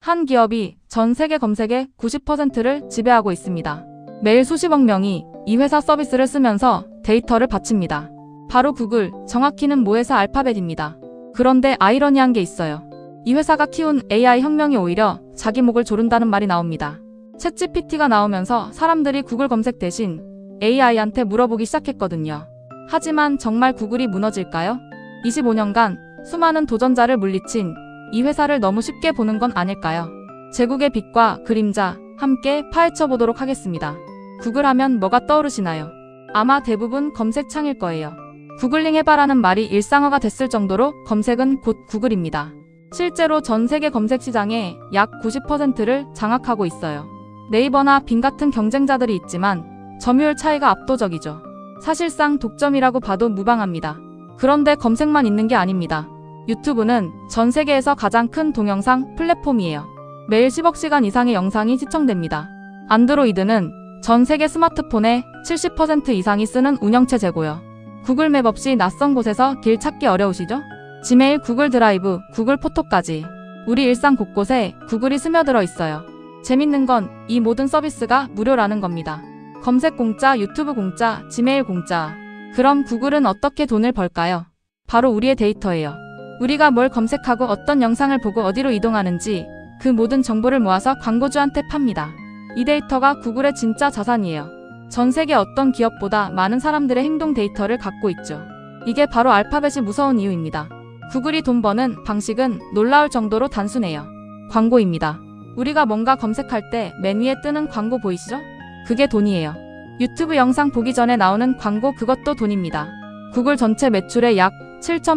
한 기업이 전 세계 검색의 90%를 지배하고 있습니다. 매일 수십억 명이 이 회사 서비스를 쓰면서 데이터를 바칩니다. 바로 구글, 정확히는 모회사 알파벳입니다. 그런데 아이러니한 게 있어요. 이 회사가 키운 AI 혁명이 오히려 자기 목을 조른다는 말이 나옵니다. 챗GPT가 나오면서 사람들이 구글 검색 대신 AI한테 물어보기 시작했거든요. 하지만 정말 구글이 무너질까요? 25년간 수많은 도전자를 물리친 이 회사를 너무 쉽게 보는 건 아닐까요? 제국의 빛과 그림자 함께 파헤쳐 보도록 하겠습니다. 구글 하면 뭐가 떠오르시나요? 아마 대부분 검색창일 거예요. 구글링 해봐라는 말이 일상어가 됐을 정도로 검색은 곧 구글입니다. 실제로 전 세계 검색 시장의 약 90%를 장악하고 있어요. 네이버나 빙 같은 경쟁자들이 있지만 점유율 차이가 압도적이죠. 사실상 독점이라고 봐도 무방합니다. 그런데 검색만 있는 게 아닙니다. 유튜브는 전 세계에서 가장 큰 동영상 플랫폼이에요. 매일 10억 시간 이상의 영상이 시청됩니다. 안드로이드는 전 세계 스마트폰의 70% 이상이 쓰는 운영체제고요. 구글맵 없이 낯선 곳에서 길 찾기 어려우시죠? 지메일, 구글 드라이브, 구글 포토까지 우리 일상 곳곳에 구글이 스며들어 있어요. 재밌는 건 이 모든 서비스가 무료라는 겁니다. 검색 공짜, 유튜브 공짜, 지메일 공짜. 그럼 구글은 어떻게 돈을 벌까요? 바로 우리의 데이터예요. 우리가 뭘 검색하고 어떤 영상을 보고 어디로 이동하는지 그 모든 정보를 모아서 광고주한테 팝니다. 이 데이터가 구글의 진짜 자산이에요. 전 세계 어떤 기업보다 많은 사람들의 행동 데이터를 갖고 있죠. 이게 바로 알파벳이 무서운 이유입니다. 구글이 돈 버는 방식은 놀라울 정도로 단순해요. 광고입니다. 우리가 뭔가 검색할 때 맨 위에 뜨는 광고 보이시죠? 그게 돈이에요. 유튜브 영상 보기 전에 나오는 광고, 그것도 돈입니다. 구글 전체 매출의 약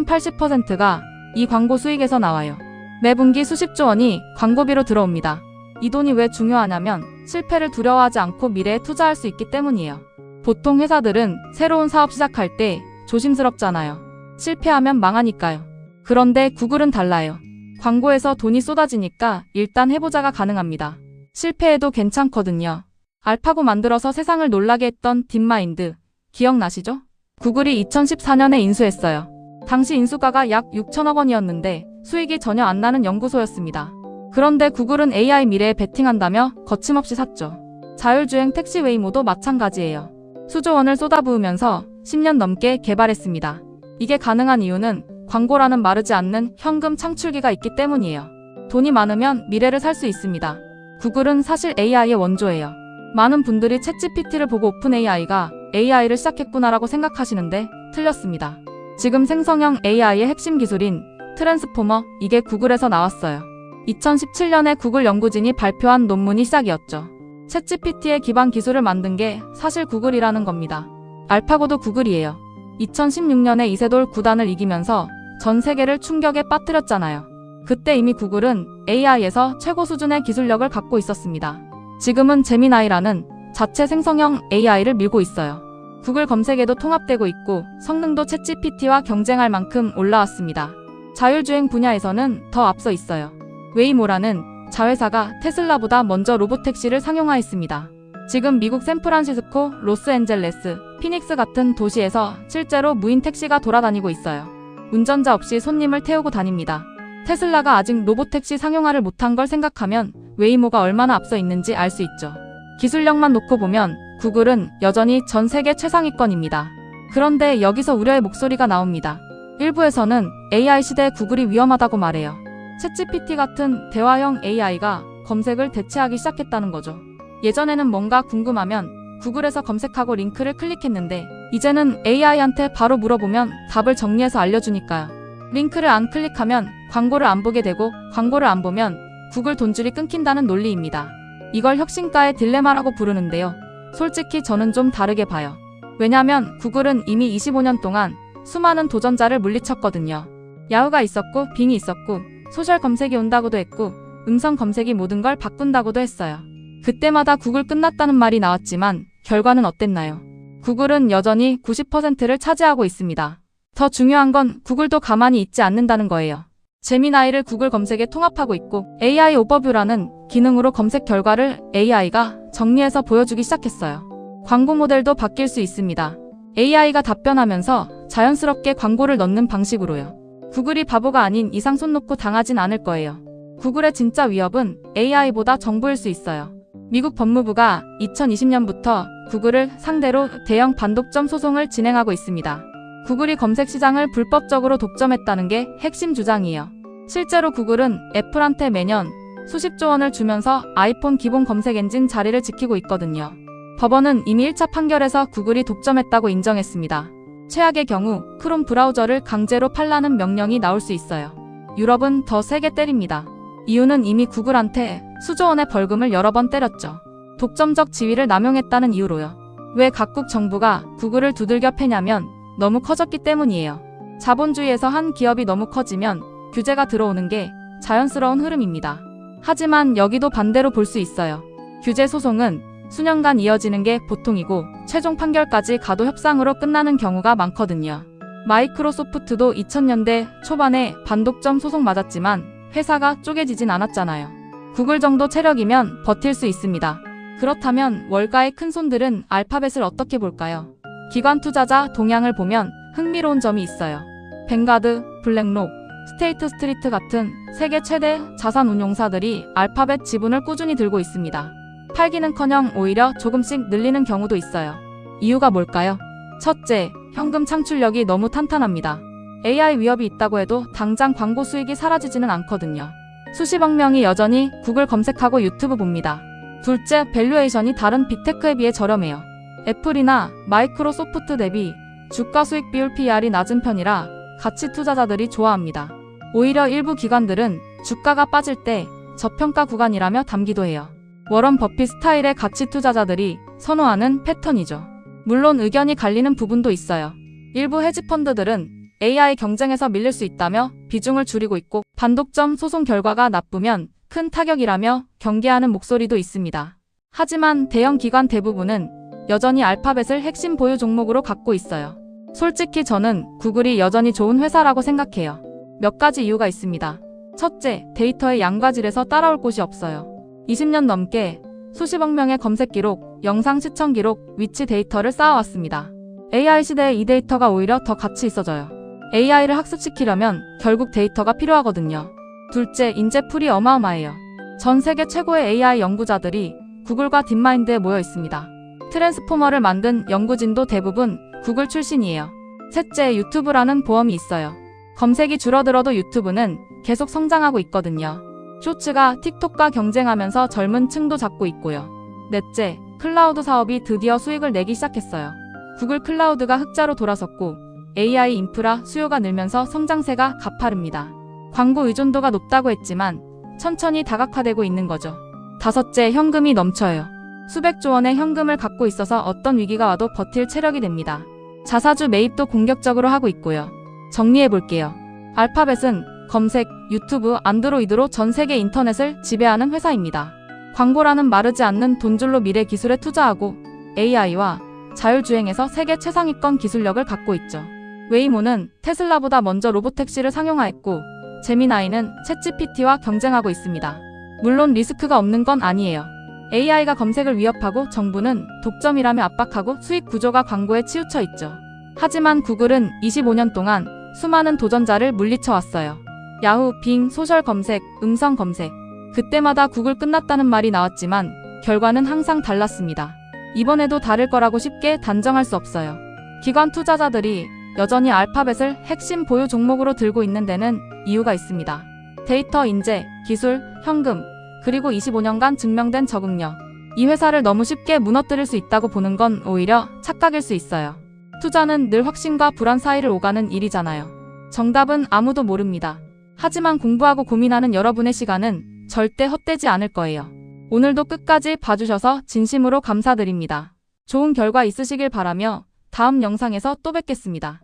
7,080%가 이 광고 수익에서 나와요. 매 분기 수십조 원이 광고비로 들어옵니다. 이 돈이 왜 중요하냐면 실패를 두려워하지 않고 미래에 투자할 수 있기 때문이에요. 보통 회사들은 새로운 사업 시작할 때 조심스럽잖아요. 실패하면 망하니까요. 그런데 구글은 달라요. 광고에서 돈이 쏟아지니까 일단 해보자가 가능합니다. 실패해도 괜찮거든요. 알파고 만들어서 세상을 놀라게 했던 딥마인드 기억나시죠? 구글이 2014년에 인수했어요. 당시 인수가가 약 6천억 원이었는데 수익이 전혀 안 나는 연구소였습니다. 그런데 구글은 AI 미래에 베팅한다며 거침없이 샀죠. 자율주행 택시 웨이모도 마찬가지예요. 수조 원을 쏟아부으면서 10년 넘게 개발했습니다. 이게 가능한 이유는 광고라는 마르지 않는 현금 창출기가 있기 때문이에요. 돈이 많으면 미래를 살 수 있습니다. 구글은 사실 AI의 원조예요. 많은 분들이 챗GPT를 보고 오픈 AI가 AI를 시작했구나라고 생각하시는데 틀렸습니다. 지금 생성형 AI의 핵심 기술인 트랜스포머, 이게 구글에서 나왔어요. 2017년에 구글 연구진이 발표한 논문이 시작이었죠. 챗GPT의 기반 기술을 만든 게 사실 구글이라는 겁니다. 알파고도 구글이에요. 2016년에 이세돌 9단을 이기면서 전 세계를 충격에 빠뜨렸잖아요. 그때 이미 구글은 AI에서 최고 수준의 기술력을 갖고 있었습니다. 지금은 제미나이라는 자체 생성형 AI를 밀고 있어요. 구글 검색에도 통합되고 있고 성능도 챗GPT와 경쟁할 만큼 올라왔습니다. 자율주행 분야에서는 더 앞서 있어요. 웨이모라는 자회사가 테슬라보다 먼저 로봇택시를 상용화했습니다. 지금 미국 샌프란시스코, 로스앤젤레스, 피닉스 같은 도시에서 실제로 무인 택시가 돌아다니고 있어요. 운전자 없이 손님을 태우고 다닙니다. 테슬라가 아직 로봇택시 상용화를 못한 걸 생각하면 웨이모가 얼마나 앞서 있는지 알 수 있죠. 기술력만 놓고 보면 구글은 여전히 전 세계 최상위권입니다. 그런데 여기서 우려의 목소리가 나옵니다. 일부에서는 AI 시대에 구글이 위험하다고 말해요. 챗GPT 같은 대화형 AI가 검색을 대체하기 시작했다는 거죠. 예전에는 뭔가 궁금하면 구글에서 검색하고 링크를 클릭했는데 이제는 AI한테 바로 물어보면 답을 정리해서 알려주니까요. 링크를 안 클릭하면 광고를 안 보게 되고 광고를 안 보면 구글 돈줄이 끊긴다는 논리입니다. 이걸 혁신가의 딜레마라고 부르는데요. 솔직히 저는 좀 다르게 봐요. 왜냐면 구글은 이미 25년 동안 수많은 도전자를 물리쳤거든요. 야후가 있었고 빙이 있었고 소셜 검색이 온다고도 했고 음성 검색이 모든 걸 바꾼다고도 했어요. 그때마다 구글 끝났다는 말이 나왔지만 결과는 어땠나요? 구글은 여전히 90%를 차지하고 있습니다. 더 중요한 건 구글도 가만히 있지 않는다는 거예요. 제미나이를 구글 검색에 통합하고 있고 AI 오버뷰라는 기능으로 검색 결과를 AI가 정리해서 보여주기 시작했어요. 광고 모델도 바뀔 수 있습니다. AI가 답변하면서 자연스럽게 광고를 넣는 방식으로요. 구글이 바보가 아닌 이상 손 놓고 당하진 않을 거예요. 구글의 진짜 위협은 AI보다 정보일 수 있어요. 미국 법무부가 2020년부터 구글을 상대로 대형 반독점 소송을 진행하고 있습니다. 구글이 검색 시장을 불법적으로 독점했다는 게 핵심 주장이에요. 실제로 구글은 애플한테 매년 수십조 원을 주면서 아이폰 기본 검색 엔진 자리를 지키고 있거든요. 법원은 이미 1차 판결에서 구글이 독점했다고 인정했습니다. 최악의 경우 크롬 브라우저를 강제로 팔라는 명령이 나올 수 있어요. 유럽은 더 세게 때립니다. 이유는 이미 구글한테 수조 원의 벌금을 여러 번 때렸죠. 독점적 지위를 남용했다는 이유로요. 왜 각국 정부가 구글을 두들겨 패냐면 너무 커졌기 때문이에요. 자본주의에서 한 기업이 너무 커지면 규제가 들어오는 게 자연스러운 흐름입니다. 하지만 여기도 반대로 볼 수 있어요. 규제 소송은 수년간 이어지는 게 보통이고 최종 판결까지 가도 협상으로 끝나는 경우가 많거든요. 마이크로소프트도 2000년대 초반에 반독점 소송 맞았지만 회사가 쪼개지진 않았잖아요. 구글 정도 체력이면 버틸 수 있습니다. 그렇다면 월가의 큰 손들은 알파벳을 어떻게 볼까요? 기관 투자자 동향을 보면 흥미로운 점이 있어요. 뱅가드, 블랙록, 스테이트 스트리트 같은 세계 최대 자산 운용사들이 알파벳 지분을 꾸준히 들고 있습니다. 팔기는커녕 오히려 조금씩 늘리는 경우도 있어요. 이유가 뭘까요? 첫째, 현금 창출력이 너무 탄탄합니다. AI 위협이 있다고 해도 당장 광고 수익이 사라지지는 않거든요. 수십억 명이 여전히 구글 검색하고 유튜브 봅니다. 둘째, 밸류에이션이 다른 빅테크에 비해 저렴해요. 애플이나 마이크로소프트 대비 주가 수익 비율 PER이 낮은 편이라 가치 투자자들이 좋아합니다. 오히려 일부 기관들은 주가가 빠질 때 저평가 구간이라며 담기도 해요. 워런 버핏 스타일의 가치 투자자들이 선호하는 패턴이죠. 물론 의견이 갈리는 부분도 있어요. 일부 헤지펀드들은 AI 경쟁에서 밀릴 수 있다며 비중을 줄이고 있고 반독점 소송 결과가 나쁘면 큰 타격이라며 경계하는 목소리도 있습니다. 하지만 대형 기관 대부분은 여전히 알파벳을 핵심 보유 종목으로 갖고 있어요. 솔직히 저는 구글이 여전히 좋은 회사라고 생각해요. 몇 가지 이유가 있습니다. 첫째, 데이터의 양과 질에서 따라올 곳이 없어요. 20년 넘게 수십억 명의 검색 기록, 영상 시청 기록, 위치 데이터를 쌓아왔습니다. AI 시대에 이 데이터가 오히려 더 가치 있어져요. AI를 학습시키려면 결국 데이터가 필요하거든요. 둘째, 인재풀이 어마어마해요. 전 세계 최고의 AI 연구자들이 구글과 딥마인드에 모여 있습니다. 트랜스포머를 만든 연구진도 대부분 구글 출신이에요. 셋째, 유튜브라는 보험이 있어요. 검색이 줄어들어도 유튜브는 계속 성장하고 있거든요. 쇼츠가 틱톡과 경쟁하면서 젊은 층도 잡고 있고요. 넷째, 클라우드 사업이 드디어 수익을 내기 시작했어요. 구글 클라우드가 흑자로 돌아섰고 AI 인프라 수요가 늘면서 성장세가 가파릅니다. 광고 의존도가 높다고 했지만 천천히 다각화되고 있는 거죠. 다섯째, 현금이 넘쳐요. 수백조 원의 현금을 갖고 있어서 어떤 위기가 와도 버틸 체력이 됩니다. 자사주 매입도 공격적으로 하고 있고요. 정리해볼게요. 알파벳은 검색, 유튜브, 안드로이드로 전 세계 인터넷을 지배하는 회사입니다. 광고라는 마르지 않는 돈줄로 미래 기술에 투자하고 AI와 자율주행에서 세계 최상위권 기술력을 갖고 있죠. 웨이모는 테슬라보다 먼저 로보택시를 상용화했고 제미나이는 챗GPT와 경쟁하고 있습니다. 물론 리스크가 없는 건 아니에요. AI가 검색을 위협하고 정부는 독점이라며 압박하고 수익 구조가 광고에 치우쳐 있죠. 하지만 구글은 25년 동안 수많은 도전자를 물리쳐 왔어요. 야후, 빙, 소셜 검색, 음성 검색. 그때마다 구글 끝났다는 말이 나왔지만 결과는 항상 달랐습니다. 이번에도 다를 거라고 쉽게 단정할 수 없어요. 기관 투자자들이 여전히 알파벳을 핵심 보유 종목으로 들고 있는 데는 이유가 있습니다. 데이터 인재, 기술, 현금, 그리고 25년간 증명된 적응력. 이 회사를 너무 쉽게 무너뜨릴 수 있다고 보는 건 오히려 착각일 수 있어요. 투자는 늘 확신과 불안 사이를 오가는 일이잖아요. 정답은 아무도 모릅니다. 하지만 공부하고 고민하는 여러분의 시간은 절대 헛되지 않을 거예요. 오늘도 끝까지 봐주셔서 진심으로 감사드립니다. 좋은 결과 있으시길 바라며 다음 영상에서 또 뵙겠습니다.